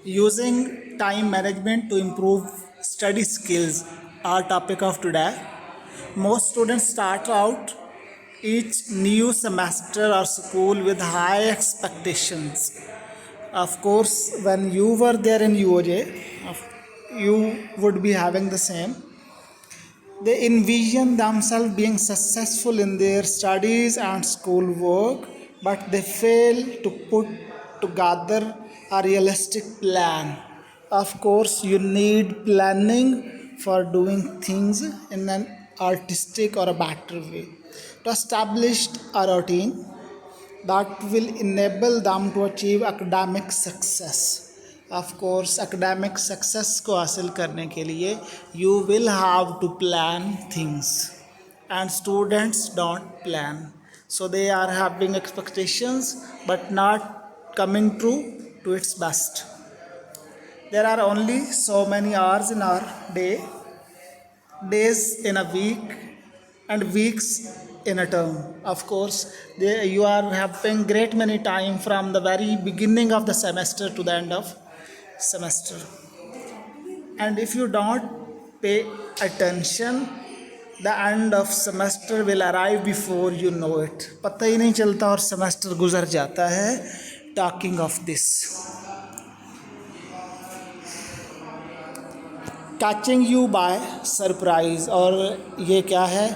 Using time management to improve study skills, our topic of today. Most students start out each new semester or school with high expectations. Of course, when you were there in UOJ, you would be having the same. They envision themselves being successful in their studies and schoolwork, but they fail to put together a realistic plan. Of course, you need planning for doing things in an artistic or a better way. To establish a routine that will enable them to achieve academic success. Of course, academic success को हासिल करने के लिए you will have to plan things, and students don't plan, so they are having expectations but not coming true to its best. There are only so many hours in our day, days in a week, and weeks in a term. Of course, you are having great many time from the very beginning of the semester to the end of semester. And if you don't pay attention, the end of semester will arrive before you know it. पता ही नहीं चलता और semester गुजर जाता है. Talking of this, catching you by surprise, और ये क्या है,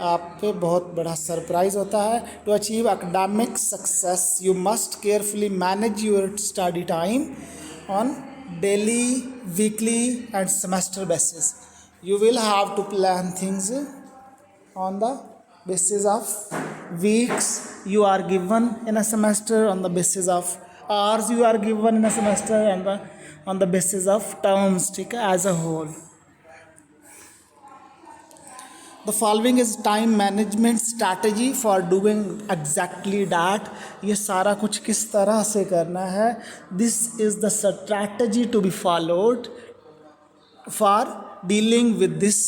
आप पे बहुत बड़ा सरप्राइज होता है. To achieve academic success you must carefully manage your study time on daily, weekly and semester basis. You will have to plan things on the basis of weeks you are given in a semester, on the basis of hours you are given in a semester, and on the basis of terms, ठीक है, as a whole. The following is time management strategy for doing exactly that. ये सारा कुछ किस तरह से करना है. This is the strategy to be followed for dealing with this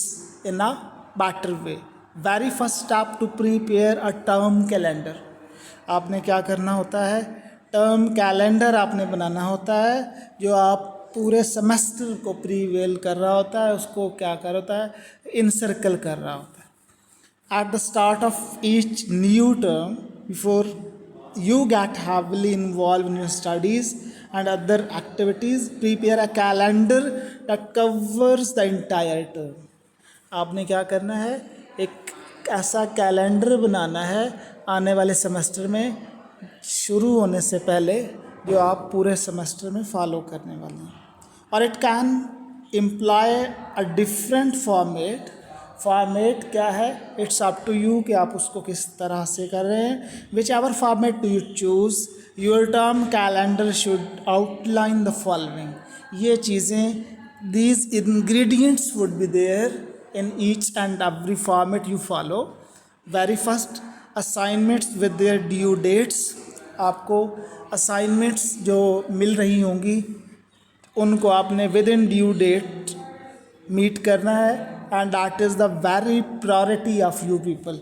in a better way. Very first step to prepare a term calendar. आपने क्या करना होता है, टर्म कैलेंडर आपने बनाना होता है जो आप पूरे सेमेस्टर को प्रीवेल कर रहा होता है, उसको क्या कर होता है, इनसर्कल कर रहा होता है. At the start of each new term, before you get heavily involved in your studies and other activities, prepare a calendar that covers the entire term. आपने क्या करना है, एक ऐसा कैलेंडर बनाना है आने वाले सेमेस्टर में शुरू होने से पहले जो आप पूरे सेमेस्टर में फॉलो करने वाले हैं. और it can employ a different format. Format क्या है, इट्स अप टू यू कि आप उसको किस तरह से कर रहे हैं. Which ever format do you choose, your term calendar should outline the following. ये चीज़ें, these ingredients would be there in each and every format you follow. Very first, assignments with their due dates. आपको assignments जो मिल रही होंगी उनको आपने within due date meet करना है, and that is the very priority of you people.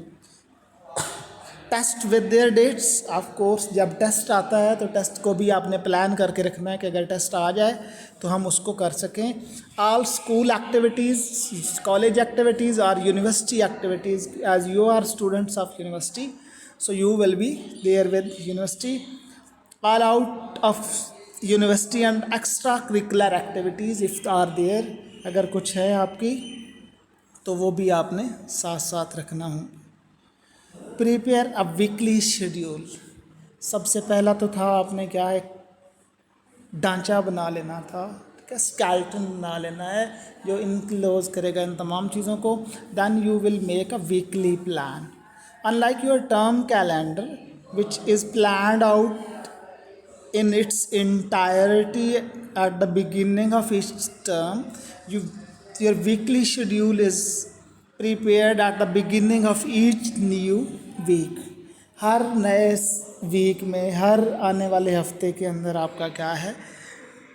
Test with their dates. Of course जब test आता है तो टेस्ट को भी आपने प्लान करके रखना है कि अगर टेस्ट आ जाए तो हम उसको कर सकें. All school activities, college activities और university activities, as you are students of university, so you will be there with university. All out of university and extra curricular activities if are there, अगर कुछ है आपकी तो वो भी आपने साथ साथ रखना हो. Prepare a weekly schedule. सबसे पहला तो था आपने क्या है, ढांचा बना लेना था, ठीक है, स्केलेटन बना लेना है जो इनक्लोज करेगा इन तमाम चीज़ों को. Then you will make a weekly plan. Unlike your term calendar which is planned out in its entirety at the beginning of each term, your weekly schedule is prepared at the beginning of each new week. हर नए week में, हर आने वाले हफ्ते के अंदर आपका क्या है,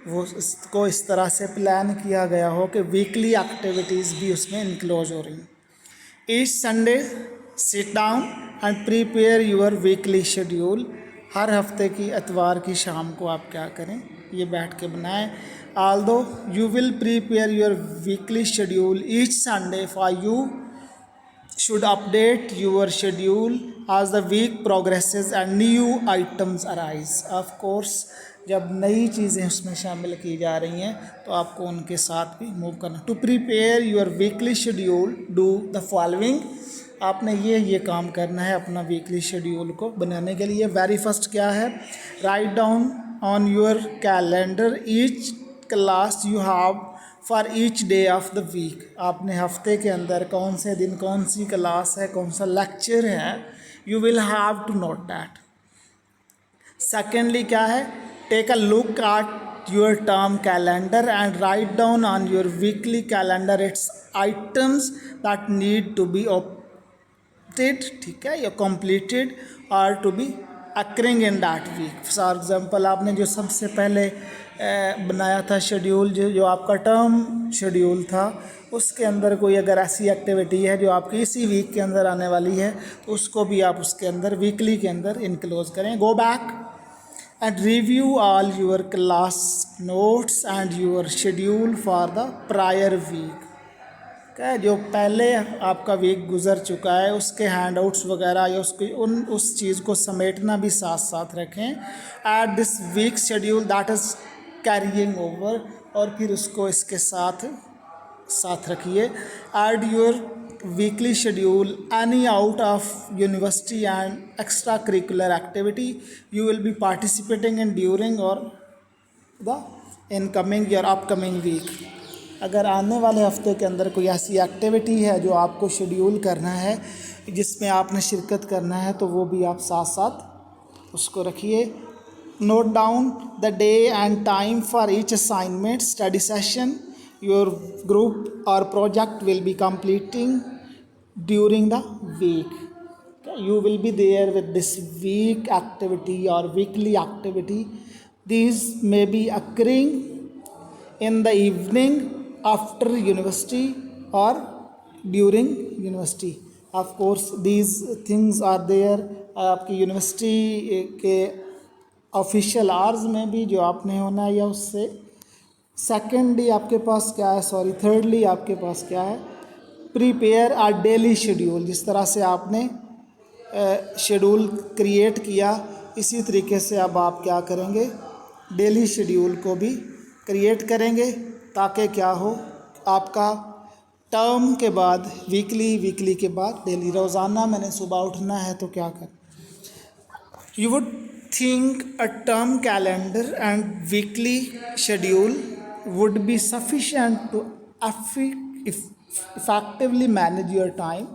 वो इसको इस तरह से प्लान किया गया हो कि वीकली एक्टिविटीज़ भी उसमें इंक्लोज हो रही. Each Sunday sit down and prepare your weekly schedule. हर हफ्ते की इतवार की शाम को आप क्या करें, ये बैठ के बनाएं. Although you will prepare your weekly schedule each Sunday, for you should update your schedule as the week progresses and new items arise. Of course, जब नई चीज़ें उसमें शामिल की जा रही हैं तो आपको उनके साथ भी मूव करना. To prepare your weekly schedule do the following. आपने ये काम करना है अपना वीकली शेड्यूल को बनाने के लिए. वेरी फर्स्ट क्या है, write down on your calendar each class you have for each day of the week. आपने हफ्ते के अंदर कौन से दिन कौन सी क्लास है, कौन सा लेक्चर है, you will have to note that. Secondly क्या है, take a look at your term calendar and write down on your weekly calendar its items that need to be opted, ठीक है, या कंप्लीटेड और to be occurring in that week. For example, आपने जो सबसे पहले बनाया था शेड्यूल, जो आपका टर्म शेड्यूल था, उसके अंदर कोई अगर ऐसी एक्टिविटी है जो आपकी इसी वीक के अंदर आने वाली है तो उसको भी आप उसके अंदर वीकली के अंदर इनक्लोज करें. Go back and review all your class notes and your schedule for the prior week. क्या जो पहले आपका वीक गुजर चुका है उसके हैंडआउट्स वगैरह या उस चीज़ को समेटना भी साथ साथ रखें. At this week schedule that is carrying over, और फिर उसको इसके साथ रखिए. Add your weekly schedule any out of university and extra curricular activity you will be participating in during or the incoming your upcoming week. अगर आने वाले हफ्ते के अंदर कोई ऐसी एक्टिविटी है जो आपको शेड्यूल करना है, जिसमें आपने शिरकत करना है, तो वो भी आप साथ साथ उसको रखिए. Note down the day and time for each assignment study session your group or project will be completing during the week. You will be there with this week activity or weekly activity. These may be occurring in the evening after university or during university. Of course, these things are there. आपकी university के official hours में भी जो आपने होना है, या उससे सेकेंडली आपके पास क्या है, थर्डली आपके पास क्या है, प्रिपेयर आ डेली शेड्यूल. जिस तरह से आपने शेड्यूल क्रिएट किया, इसी तरीके से अब आप क्या करेंगे, डेली शेड्यूल को भी क्रिएट करेंगे, ताकि क्या हो, आपका टर्म के बाद वीकली, वीकली के बाद डेली. रोज़ाना मैंने सुबह उठना है तो क्या कर, you would think a term calendar and weekly schedule would be sufficient to effectively manage your time,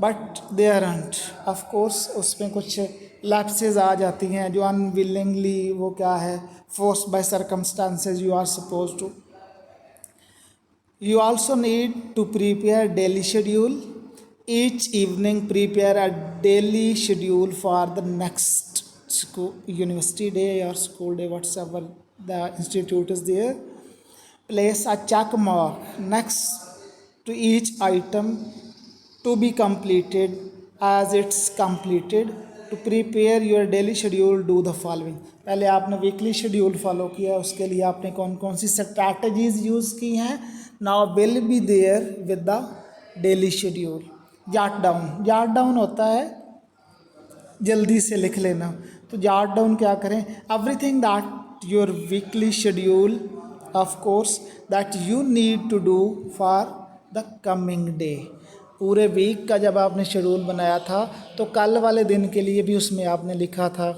but they aren't. Of course उसमें कुछ लैप्सेस आ जाती हैं जो अनविलिंगली, वो क्या है, forced by circumstances you are suppose to. You also need to prepare daily schedule. Each evening prepare a daily schedule for the next school, university day or school day, whatever the institute is there. Place a check mark next to each item to be completed as it's completed. To prepare your daily schedule, do the following. पहले आपने weekly schedule follow किया, उसके लिए आपने कौन कौन सी strategies use की हैं. Now will be there with the daily schedule. Jot down होता है जल्दी से लिख लेना. तो जॉट डाउन क्या करें, everything that your weekly schedule, of course that you need to do for the coming day. पूरे वीक का जब आपने शेड्यूल बनाया था तो कल वाले दिन के लिए भी उसमें आपने लिखा था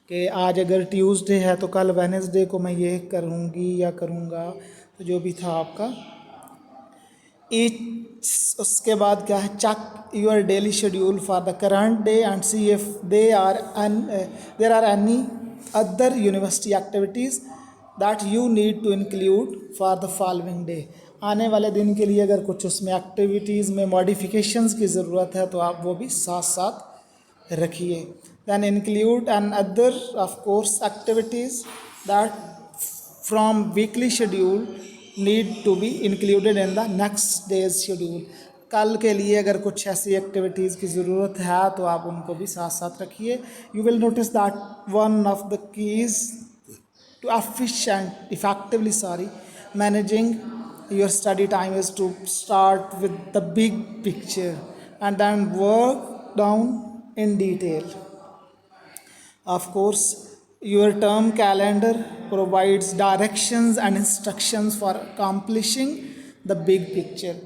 कि आज अगर ट्यूसडे है तो कल वेडनेसडे को मैं ये करूँगी या करूँगा, तो जो भी था आपका. उसके बाद क्या है, check your daily schedule for the current day and see if there are any other university activities that you need to include for the following day. आने वाले दिन के लिए अगर कुछ उसमें एक्टिविटीज़ में मॉडिफिकेशंस की ज़रूरत है तो आप वो भी साथ साथ रखिए. Then include and other of course activities that from weekly schedule need to be included in the next day's schedule. कल के लिए अगर कुछ ऐसी एक्टिविटीज़ की ज़रूरत है तो आप उनको भी साथ साथ रखिए. You will notice that one of the keys to effectively managing your study time is to start with the big picture and then work down in detail. Of course, your term calendar provides directions and instructions for accomplishing the big picture.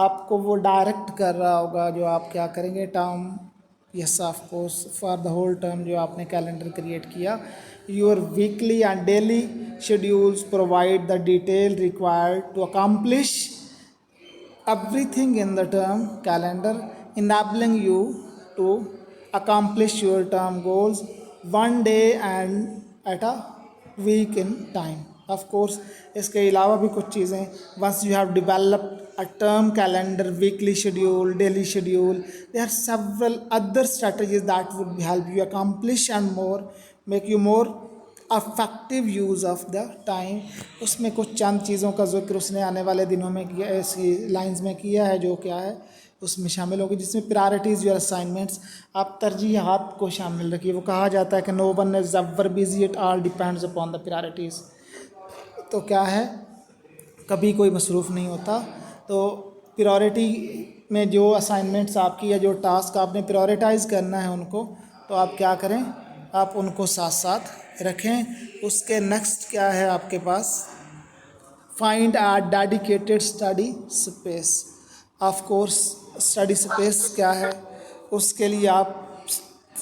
आपको वो direct कर रहा होगा जो आप क्या करेंगे term. Yes of course for the whole term जो आपने कैलेंडर क्रिएट किया. Your weekly and daily schedules provide the detail required to accomplish everything in the term calendar, enabling you to accomplish your term goals one day and at a week in time. Of course, इसके अलावा भी कुछ चीज़ें, once you have developed a term calendar, weekly schedule, daily schedule, there are several other strategies that would help you accomplish and more make you more affective use of the time. उसमें कुछ चंद चीज़ों का जिक्र उसने आने वाले दिनों में किया, ऐसी लाइंस में किया है जो क्या है उसमें शामिल होगी, जिसमें प्रायोरिटीज़ योर असाइनमेंट्स, आप तरजीहात को शामिल रखिए. वो कहा जाता है कि no one is ever busy, it all depends upon the priorities. तो क्या है, कभी कोई मसरूफ़ नहीं होता. तो प्रायोरिटी में जो असाइनमेंट्स आपकी या जो टास्क आपने प्रायोरिटाइज़ करना है उनको, तो आप क्या करें, आप उनको साथ साथ रखें. उसके नेक्स्ट क्या है आपके पास, find a dedicated study space. Of course study space क्या है, उसके लिए आप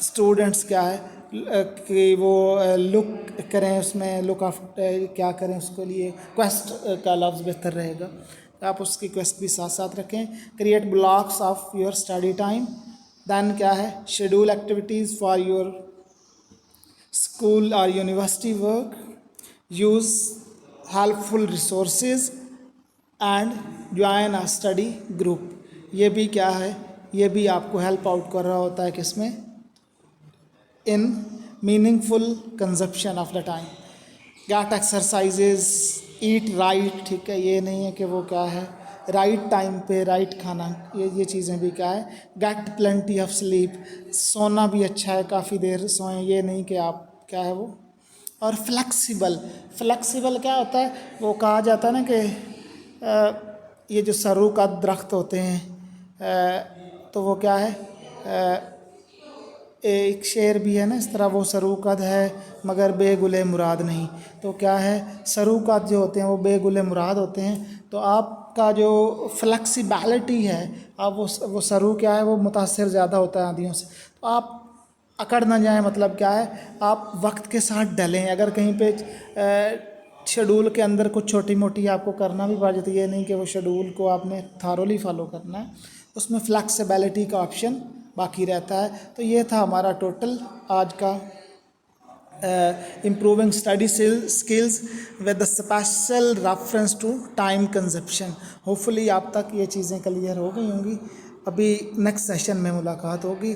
स्टूडेंट्स क्या है कि वो लुक करें, उसमें लुक आफ्टर क्या करें, उसके लिए क्वेस्ट का लफ्ज़ बेहतर रहेगा. आप उसकी क्वेस्ट भी साथ साथ रखें. Create blocks of your study time. Then क्या है, schedule activities for your school or university work, use helpful resources and join a study group. ये भी क्या है, ये भी आपको हेल्प आउट कर रहा होता है किसमें, in meaningful consumption of the time. Get exercises, eat right. ठीक है, ये नहीं है कि वो क्या है राइट टाइम पे राइट खाना, ये चीज़ें भी क्या है. गेट प्लेंटी ऑफ स्लीप, सोना भी अच्छा है, काफ़ी देर सोएं, ये नहीं कि आप क्या है वो. और फ्लेक्सिबल क्या होता है, वो कहा जाता है ना कि ये जो सरू का दरख्त होते हैं, तो वो क्या है, एक शेर भी है ना इस तरह, वो सरूकद है मगर बेगुले मुराद नहीं. तो क्या है, सरूकद जो होते हैं वो बेगुले मुराद होते हैं. तो आपका जो फ्लेक्सिबिलिटी है, आप वो सरू क्या है, वो मुतासिर ज़्यादा होता है आंधियों से. तो आप अकड़ ना जाएं, मतलब क्या है, आप वक्त के साथ डलें. अगर कहीं पे शेड्यूल के अंदर कुछ छोटी मोटी आपको करना भी पड़ जाती है, ये नहीं कि वो शेड्यूल को आपने थारोली फॉलो करना है, उसमें फ्लेक्सिबिलिटी का ऑप्शन बाकी रहता है. तो ये था हमारा टोटल आज का improving study skills with the special reference to time consumption. Hopefully आप तक ये चीज़ें क्लियर हो गई होंगी. अभी नेक्स्ट सेशन में मुलाकात होगी.